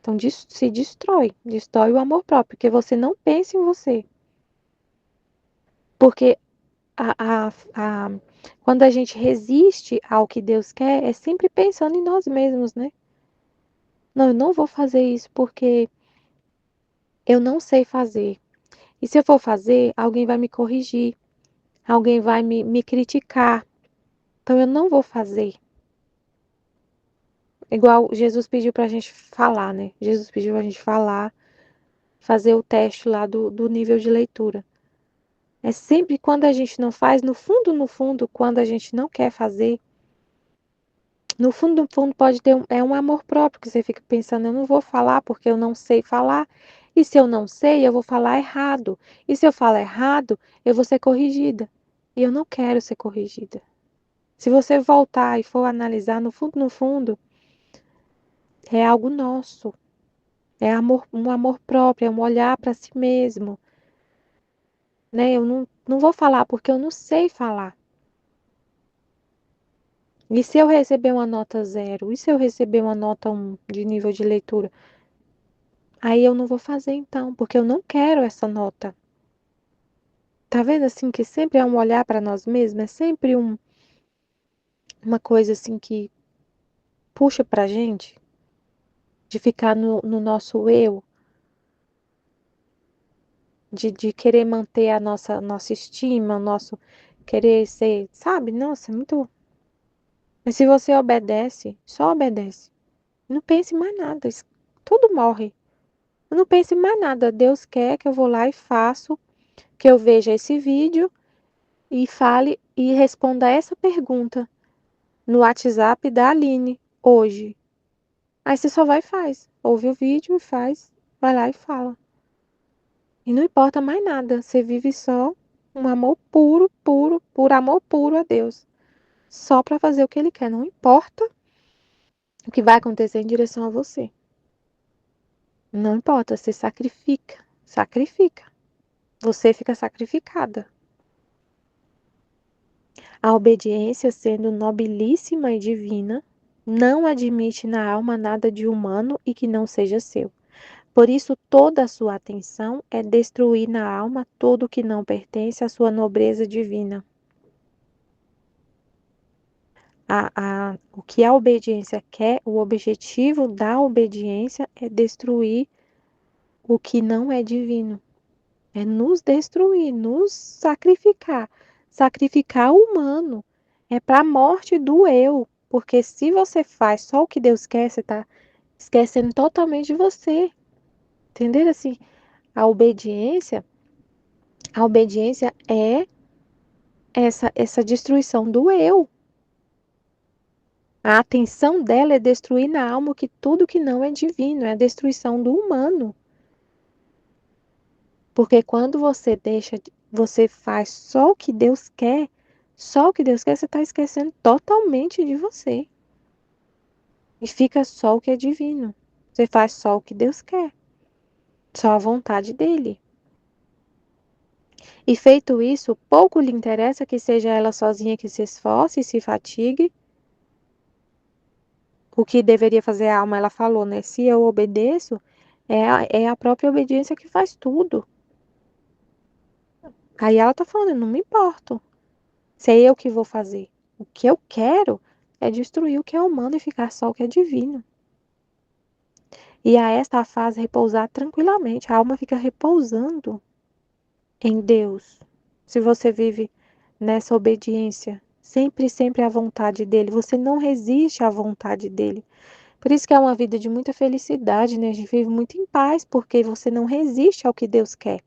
Então se destrói. Destrói o amor próprio, porque você não pensa em você. Porque a, a, a, quando a gente resiste ao que Deus quer, é sempre pensando em nós mesmos, né? Não, eu não vou fazer isso porque eu não sei fazer. E se eu for fazer, alguém vai me corrigir, alguém vai me criticar. Então eu não vou fazer. Igual Jesus pediu pra gente falar, né? Jesus pediu pra gente falar, fazer o teste lá do nível de leitura. É sempre quando a gente não faz, no fundo, quando a gente não quer fazer, no fundo pode ter um amor próprio, que você fica pensando, eu não vou falar porque eu não sei falar. E se eu não sei, eu vou falar errado. E se eu falar errado, eu vou ser corrigida. E eu não quero ser corrigida. Se você voltar e for analisar, no fundo, é algo nosso. É um amor próprio, é um olhar para si mesmo. Né? Eu não vou falar porque eu não sei falar. E se eu receber uma nota 0? E se eu receber uma nota 1 de nível de leitura? Aí eu não vou fazer então, porque eu não quero essa nota. Tá vendo assim que sempre é um olhar para nós mesmos? É sempre uma coisa assim que puxa pra gente, de ficar no nosso eu, de querer manter a nossa estima, o nosso querer ser, sabe? Nossa, é muito. Mas se você obedece, só obedece. Não pense em mais nada, tudo morre. Não pense em mais nada. Deus quer que eu vou lá e faço, que eu veja esse vídeo e fale e responda essa pergunta no WhatsApp da Aline hoje. Aí você só vai e faz. Ouve o vídeo e faz. Vai lá e fala. E não importa mais nada. Você vive só um amor puro, puro, por amor puro a Deus. Só para fazer o que Ele quer. Não importa o que vai acontecer em direção a você. Não importa. Você sacrifica. Sacrifica. Você fica sacrificada. A obediência, sendo nobilíssima e divina, não admite na alma nada de humano e que não seja seu. Por isso, toda a sua atenção é destruir na alma tudo que não pertence à sua nobreza divina. O que a obediência quer, o objetivo da obediência é destruir o que não é divino. É nos destruir, nos sacrificar. Sacrificar o humano. é para a morte do eu. Porque se você faz só o que Deus quer, você está esquecendo totalmente de você. Entender assim? A obediência, a obediência é essa destruição do eu. A atenção dela é destruir na alma que tudo que não é divino, é a destruição do humano. Porque quando você deixa, você faz só o que Deus quer, só o que Deus quer, você está esquecendo totalmente de você. E fica só o que é divino. Você faz só o que Deus quer, só a vontade dele. E feito isso, pouco lhe interessa que seja ela sozinha que se esforce e se fatigue. O que deveria fazer a alma, ela falou, né? Se eu obedeço, é a própria obediência que faz tudo. Aí ela tá falando, eu não me importo. Se é eu que vou fazer. O que eu quero é destruir o que é humano e ficar só o que é divino. E a esta faz repousar tranquilamente. A alma fica repousando em Deus. Se você vive nessa obediência, sempre, sempre à vontade dele, você não resiste à vontade dele. Por isso que é uma vida de muita felicidade, né? A gente vive muito em paz, porque você não resiste ao que Deus quer.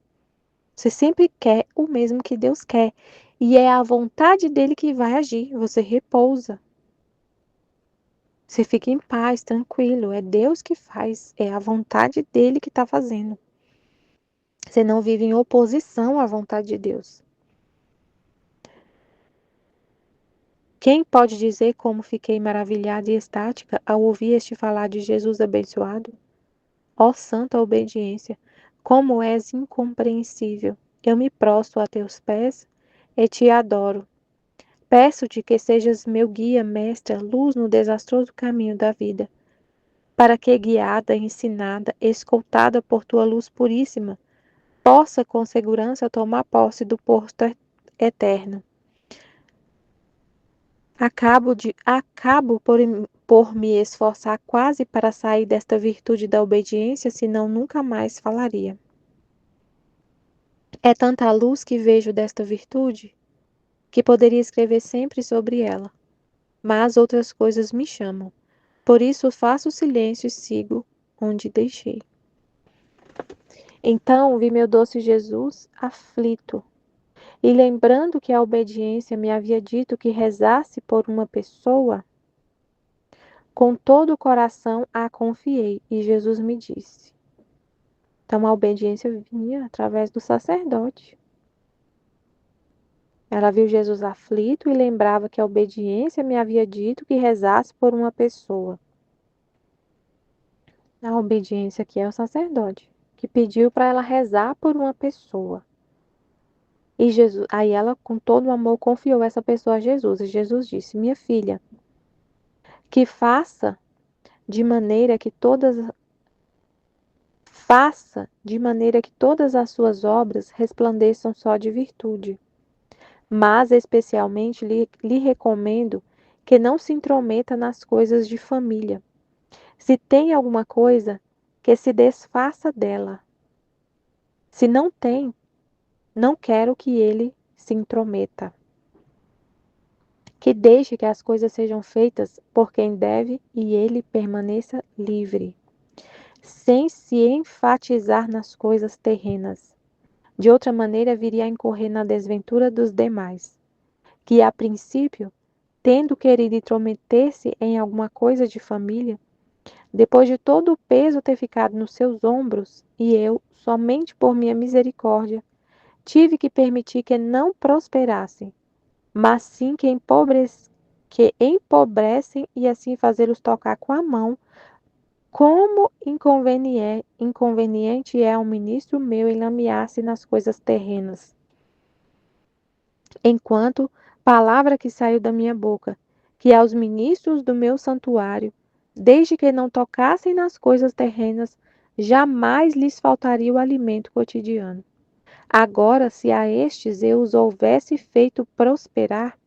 Você sempre quer o mesmo que Deus quer. E é a vontade dele que vai agir. Você repousa. Você fica em paz, tranquilo. É Deus que faz. É a vontade dele que está fazendo. Você não vive em oposição à vontade de Deus. Quem pode dizer como fiquei maravilhada e estática ao ouvir este falar de Jesus abençoado? Ó santa obediência, como és incompreensível! Eu me prostro a teus pés e te adoro. Peço-te que sejas meu guia, mestra, luz no desastroso caminho da vida, para que, guiada, ensinada, escoltada por tua luz puríssima, possa com segurança tomar posse do posto eterno. Acabo por me esforçar quase para sair desta virtude da obediência, senão nunca mais falaria. É tanta luz que vejo desta virtude, que poderia escrever sempre sobre ela, mas outras coisas me chamam. Por isso faço silêncio e sigo onde deixei. Então vi meu doce Jesus aflito, e lembrando que a obediência me havia dito que rezasse por uma pessoa, com todo o coração a confiei, e Jesus me disse. Então a obediência vinha através do sacerdote. Ela viu Jesus aflito e lembrava que a obediência me havia dito que rezasse por uma pessoa. A obediência aqui é o sacerdote, que pediu para ela rezar por uma pessoa. E Jesus, aí ela, com todo o amor, confiou essa pessoa a Jesus. E Jesus disse: Minha filha, que faça de maneira que todas as suas obras resplandeçam só de virtude. Mas especialmente lhe recomendo que não se intrometa nas coisas de família. Se tem alguma coisa, que se desfaça dela. Se não tem, não quero que ele se intrometa. Que deixe que as coisas sejam feitas por quem deve e ele permaneça livre, sem se enfatizar nas coisas terrenas. De outra maneira, viria a incorrer na desventura dos demais, que a princípio, tendo querido intrometer-se em alguma coisa de família, depois de todo o peso ter ficado nos seus ombros, e eu, somente por minha misericórdia, tive que permitir que não prosperassem, mas sim que empobrecem e assim fazê-los tocar com a mão, como inconveniente é um ministro meu enlamear-se nas coisas terrenas. Enquanto, palavra que saiu da minha boca, que aos ministros do meu santuário, desde que não tocassem nas coisas terrenas, jamais lhes faltaria o alimento cotidiano. Agora, se a estes eu os houvesse feito prosperar,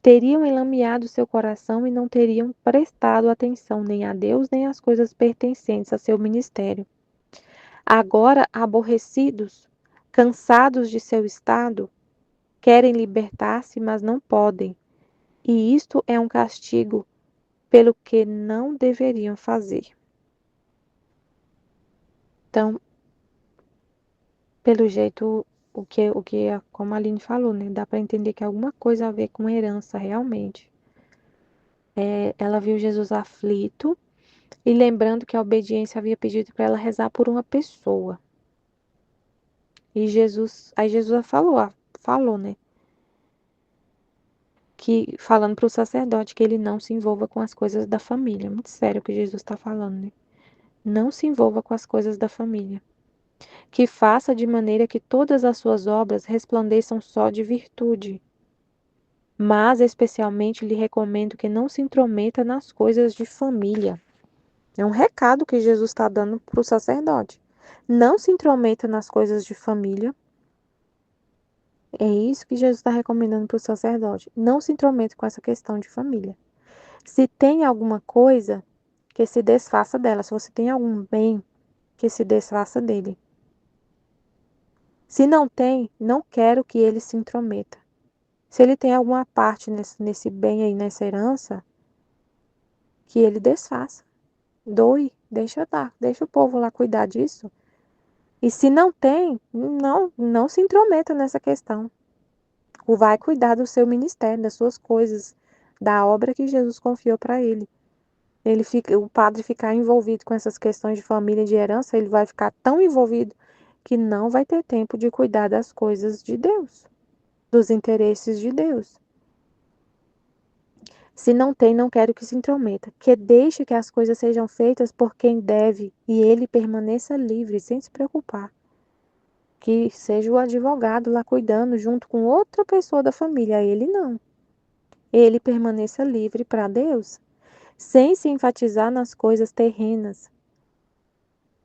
teriam enlameado seu coração e não teriam prestado atenção nem a Deus nem às coisas pertencentes a seu ministério. Agora, aborrecidos, cansados de seu estado, querem libertar-se, mas não podem, e isto é um castigo pelo que não deveriam fazer. Então, pelo jeito, como a Aline falou, né? Dá para entender que alguma coisa a ver com herança realmente. Ela viu Jesus aflito e lembrando que a obediência havia pedido para ela rezar por uma pessoa. E aí Jesus falou, né? Que falando para o sacerdote que ele não se envolva com as coisas da família. Muito sério o que Jesus está falando, né? Não se envolva com as coisas da família. Que faça de maneira que todas as suas obras resplandeçam só de virtude. Mas especialmente lhe recomendo que não se intrometa nas coisas de família. É um recado que Jesus está dando para o sacerdote. Não se intrometa nas coisas de família. É isso que Jesus está recomendando para o sacerdote. Não se intrometa com essa questão de família. Se tem alguma coisa, que se desfaça dela. Se você tem algum bem, que se desfaça dele. Se não tem, não quero que ele se intrometa. Se ele tem alguma parte nesse bem aí, nessa herança, que ele desfaça. Doe, deixa dar, deixa o povo lá cuidar disso. E se não tem, não se intrometa nessa questão. O vai cuidar do seu ministério, das suas coisas, da obra que Jesus confiou para ele. O padre ficar envolvido com essas questões de família e de herança, ele vai ficar tão envolvido que não vai ter tempo de cuidar das coisas de Deus, dos interesses de Deus. Se não tem, não quero que se intrometa, que deixe que as coisas sejam feitas por quem deve e ele permaneça livre, sem se preocupar. Que seja o advogado lá cuidando junto com outra pessoa da família, ele não. Ele permaneça livre para Deus, sem se enfatizar nas coisas terrenas,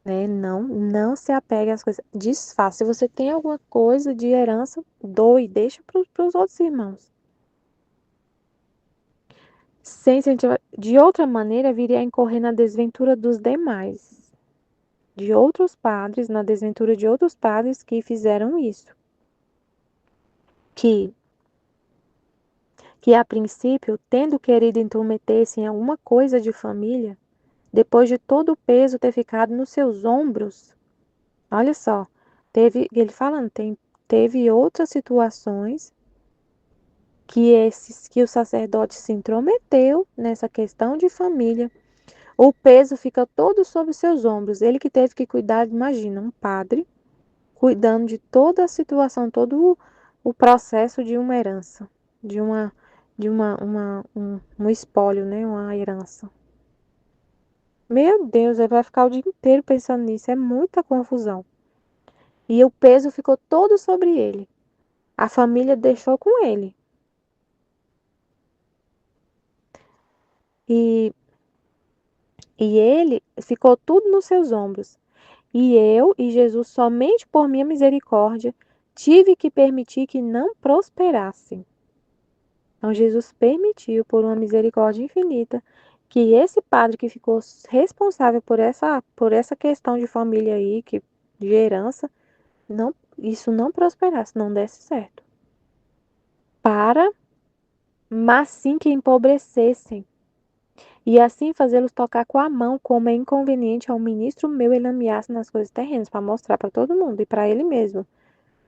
né? Não se apegue às coisas. Desfaça. Se você tem alguma coisa de herança, doe, deixa para os outros irmãos. Sem incentivar. De outra maneira, viria a incorrer na desventura dos demais, de outros padres, na desventura de outros padres que fizeram isso. Que a princípio, tendo querido intrometer-se em alguma coisa de família, depois de todo o peso ter ficado nos seus ombros, olha só, ele falando, teve outras situações que o sacerdote se intrometeu nessa questão de família. O peso fica todo sobre seus ombros. Ele que teve que cuidar, imagina, um padre cuidando de toda a situação, todo o processo de uma herança, de um espólio, né? Uma herança. Meu Deus, ele vai ficar o dia inteiro pensando nisso. É muita confusão. E o peso ficou todo sobre ele. A família deixou com ele. E, e ele ficou tudo nos seus ombros. E eu e Jesus, somente por minha misericórdia, tive que permitir que não prosperassem. Então, Jesus permitiu, por uma misericórdia infinita, que esse padre que ficou responsável por essa questão de família aí, de herança, isso não prosperasse, não desse certo. Mas sim que empobrecessem, e assim fazê-los tocar com a mão, como é inconveniente ao ministro meu ele ameaça nas coisas terrenas, para mostrar para todo mundo e para ele mesmo.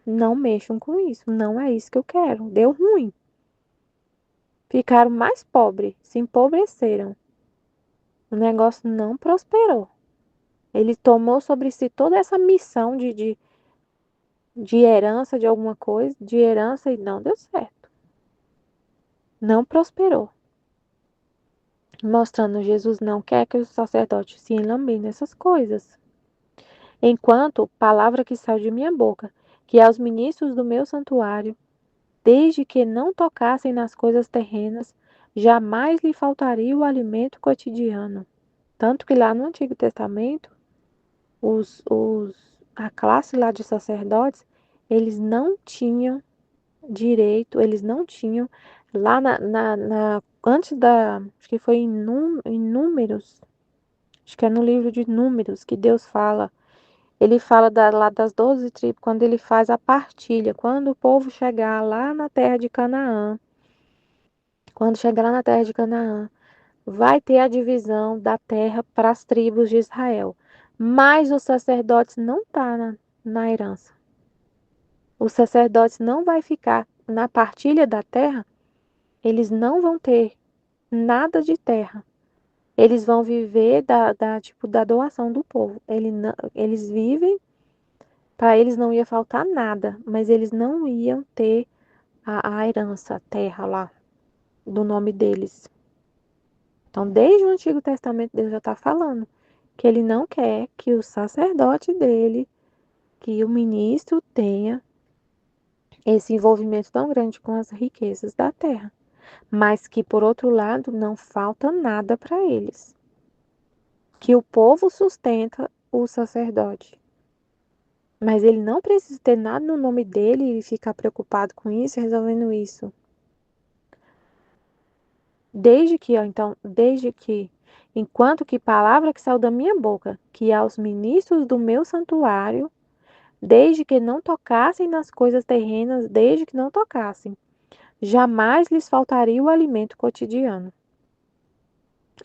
Não mexam com isso, não é isso que eu quero. Deu ruim. Ficaram mais pobres, se empobreceram. O negócio não prosperou. Ele tomou sobre si toda essa missão de herança de alguma coisa, de herança e não deu certo. Não prosperou. Mostrando Jesus não quer que os sacerdotes se enlambem nessas coisas. Enquanto, palavra que saiu de minha boca, que aos ministros do meu santuário, desde que não tocassem nas coisas terrenas, jamais lhe faltaria o alimento cotidiano. Tanto que lá no Antigo Testamento, a classe lá de sacerdotes, eles não tinham direito, eles não tinham, lá antes acho que foi em Números, acho que é no livro de Números que Deus fala, ele fala lá das 12 tribos, quando ele faz a partilha, quando o povo chegar lá na terra de Canaã, Quando chegar lá na terra de Canaã, vai ter a divisão da terra para as tribos de Israel. Mas os sacerdotes não estão na herança. Os sacerdotes não vai ficar na partilha da terra, eles não vão ter nada de terra. Eles vão viver da doação do povo. Eles vivem, para eles não ia faltar nada, mas eles não iam ter a herança, a terra lá, do nome deles. Então, desde o Antigo Testamento, Deus já está falando que ele não quer que o sacerdote dele, que o ministro tenha esse envolvimento tão grande com as riquezas da terra, mas que, por outro lado, não falta nada para eles. Que o povo sustenta o sacerdote. Mas ele não precisa ter nada no nome dele e ficar preocupado com isso, resolvendo isso. Desde que, enquanto que palavra que saiu da minha boca, que aos ministros do meu santuário, desde que não tocassem nas coisas terrenas, desde que não tocassem, jamais lhes faltaria o alimento cotidiano.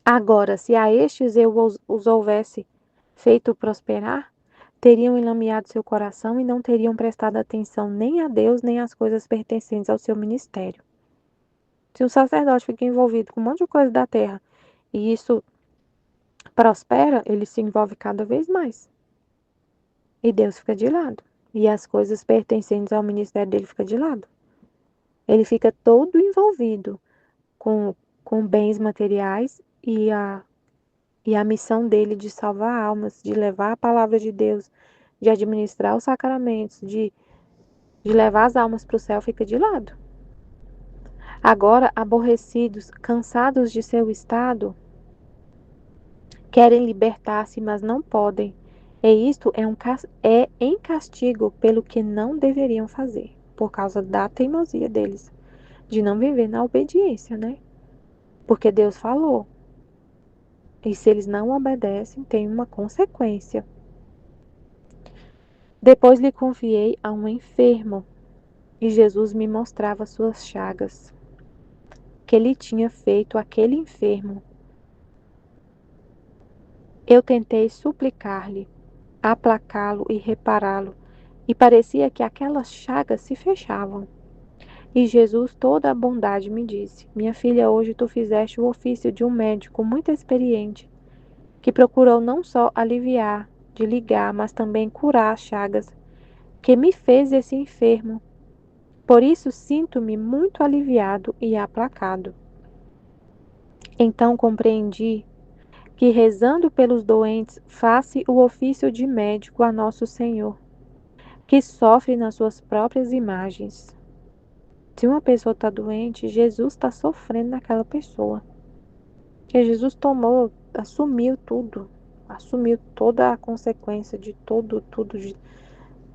Agora, se a estes eu os houvesse feito prosperar, teriam enlameado seu coração e não teriam prestado atenção nem a Deus, nem às coisas pertencentes ao seu ministério. Se o sacerdote fica envolvido com um monte de coisa da terra e isso prospera, ele se envolve cada vez mais. E Deus fica de lado. E as coisas pertencentes ao ministério dele fica de lado. Ele fica todo envolvido com bens materiais e a missão dele de salvar almas, de levar a palavra de Deus, de administrar os sacramentos, de levar as almas para o céu, fica de lado. Agora, aborrecidos, cansados de seu estado, querem libertar-se, mas não podem. E isto é em castigo pelo que não deveriam fazer, por causa da teimosia deles, de não viver na obediência, né? Porque Deus falou. E se eles não obedecem, tem uma consequência. Depois lhe confiei a um enfermo, e Jesus me mostrava suas chagas, que lhe tinha feito aquele enfermo. Eu tentei suplicar-lhe, aplacá-lo e repará-lo, e parecia que aquelas chagas se fechavam. E Jesus, toda a bondade, me disse: Minha filha, hoje tu fizeste o ofício de um médico muito experiente, que procurou não só aliviar, de ligar, mas também curar as chagas que me fez esse enfermo. Por isso sinto-me muito aliviado e aplacado. Então compreendi que rezando pelos doentes faça o ofício de médico a nosso Senhor, que sofre nas suas próprias imagens. Se uma pessoa está doente, Jesus está sofrendo naquela pessoa. Porque Jesus assumiu tudo, assumiu toda a consequência de de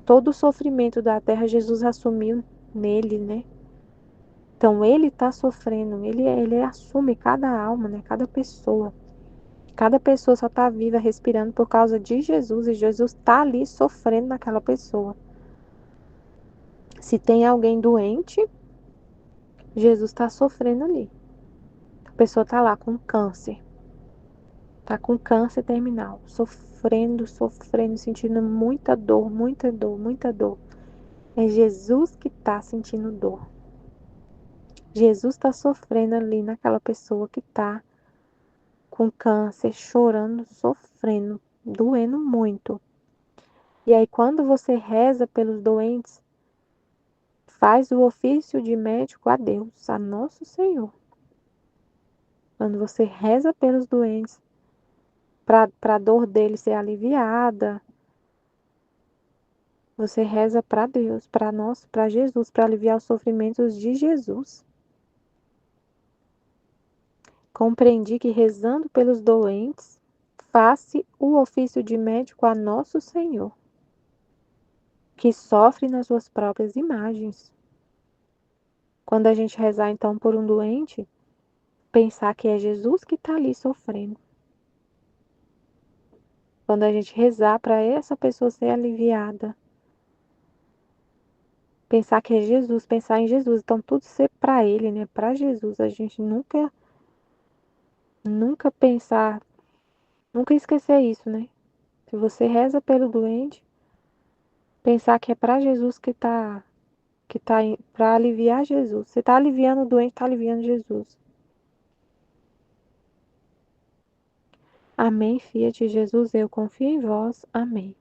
todo o sofrimento da terra, Jesus assumiu nele, né? Então ele está sofrendo, ele assume cada alma, né? Cada pessoa. Cada pessoa só está viva, respirando por causa de Jesus, e Jesus está ali sofrendo naquela pessoa. Se tem alguém doente, Jesus está sofrendo ali. A pessoa está lá com câncer. Está com câncer terminal, sofrendo, sentindo muita dor, muita dor, muita dor. É Jesus que está sentindo dor. Jesus está sofrendo ali naquela pessoa que está com câncer, chorando, sofrendo, doendo muito. E aí, quando você reza pelos doentes, faz o ofício de médico a Deus, a nosso Senhor. Quando você reza pelos doentes, para a dor deles ser aliviada, você reza para Deus, para nós, para Jesus, para aliviar os sofrimentos de Jesus. Compreendi que rezando pelos doentes, faça o ofício de médico a nosso Senhor, que sofre nas suas próprias imagens. Quando a gente rezar então por um doente, pensar que é Jesus que está ali sofrendo. Quando a gente rezar para essa pessoa ser aliviada, pensar que é Jesus, pensar em Jesus. Então, tudo ser para Ele, né? Para Jesus. A gente nunca pensar, nunca esquecer isso, né? Se você reza pelo doente, pensar que é para Jesus que tá para aliviar Jesus. Você tá aliviando o doente, tá aliviando Jesus. Amém, Fiat Jesus, eu confio em vós. Amém.